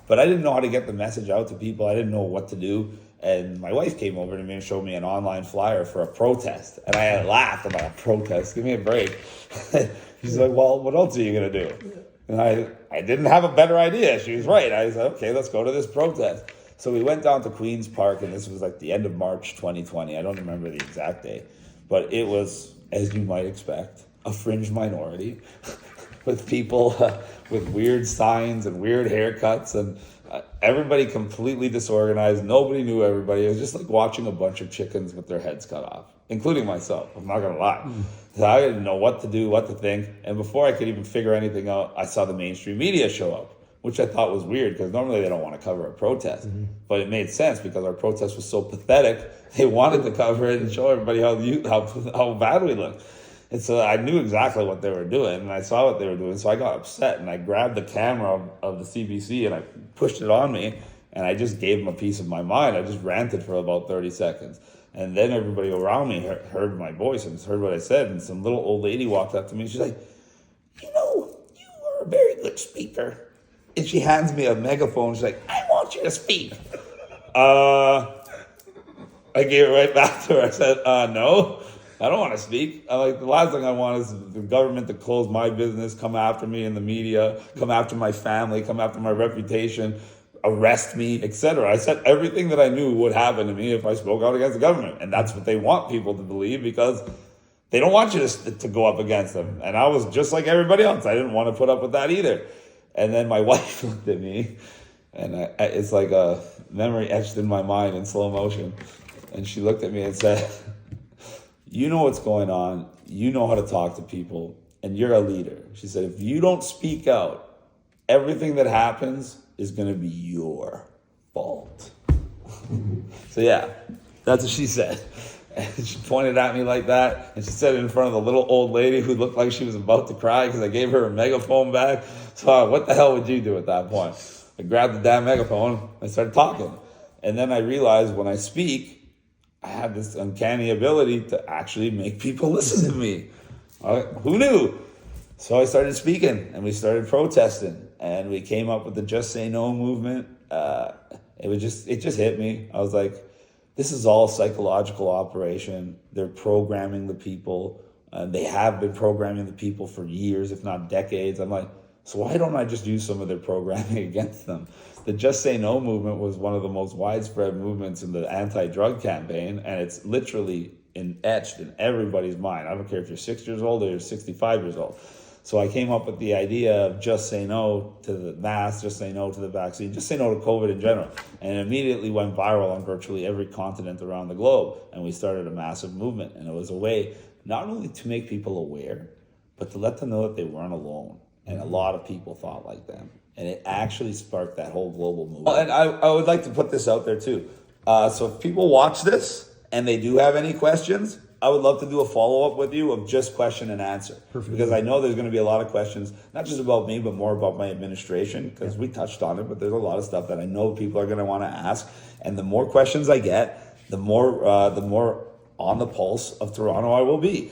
But I didn't know how to get the message out to people. I didn't know what to do. And my wife came over to me and showed me an online flyer for a protest. And I had laughed about a protest. Give me a break. She's like, well, what else are you going to do? And I didn't have a better idea. She was right. I said, okay, let's go to this protest. So we went down to Queen's Park, and this was like the end of March 2020. I don't remember the exact day. But it was, as you might expect, a fringe minority with people with weird signs and weird haircuts and everybody completely disorganized. Nobody knew everybody. It was just like watching a bunch of chickens with their heads cut off, including myself. I'm not going to lie. So I didn't know what to do, what to think. And before I could even figure anything out, I saw the mainstream media show up, which I thought was weird because normally they don't want to cover a protest. But it made sense because our protest was so pathetic. They wanted to cover it and show everybody how bad we looked. And so I knew exactly what they were doing, and I saw what they were doing, so I got upset, and I grabbed the camera of the CBC, and I pushed it on me, and I just gave them a piece of my mind. I just ranted for about 30 seconds. And then everybody around me heard my voice and heard what I said, and some little old lady walked up to me, and she's like, you are a very good speaker. And she hands me a megaphone. She's like, I want you to speak. I gave it right back to her. I said, no. I don't want to speak. The last thing I want is the government to close my business, come after me in the media, come after my family, come after my reputation, arrest me, etc. I said everything that I knew would happen to me if I spoke out against the government. And that's what they want people to believe because they don't want you to go up against them. And I was just like everybody else. I didn't want to put up with that either. And then my wife looked at me, and it's like a memory etched in my mind in slow motion. And she looked at me and said, you know what's going on, you know how to talk to people, and you're a leader. She said, if you don't speak out, everything that happens is going to be your fault. So yeah, that's what she said. And she pointed at me like that, and she said it in front of the little old lady who looked like she was about to cry because I gave her a megaphone back. So what the hell would you do at that point? I grabbed the damn megaphone, I started talking. And then I realized when I speak, I have this uncanny ability to actually make people listen to me. Who knew? So I started speaking, and we started protesting, and we came up with the Just Say No movement. It just hit me. I was like, this is all psychological operation. They're programming the people. They have been programming the people for years, if not decades. I'm like, so why don't I just use some of their programming against them? The Just Say No movement was one of the most widespread movements in the anti-drug campaign, and it's literally etched in everybody's mind. I don't care if you're 6 years old or you're 65 years old. So I came up with the idea of just say no to the mask, just say no to the vaccine, just say no to COVID in general. And it immediately went viral on virtually every continent around the globe. And we started a massive movement. And it was a way not only to make people aware, but to let them know that they weren't alone. And a lot of people thought like them. And it actually sparked that whole global movement. And I would like to put this out there too. So if people watch this and they do have any questions, I would love to do a follow-up with you of just question and answer. Perfect. Because I know there's going to be a lot of questions, not just about me, but more about my administration, because we touched on it, but there's a lot of stuff that I know people are going to want to ask. And the more questions I get, the more on the pulse of Toronto I will be.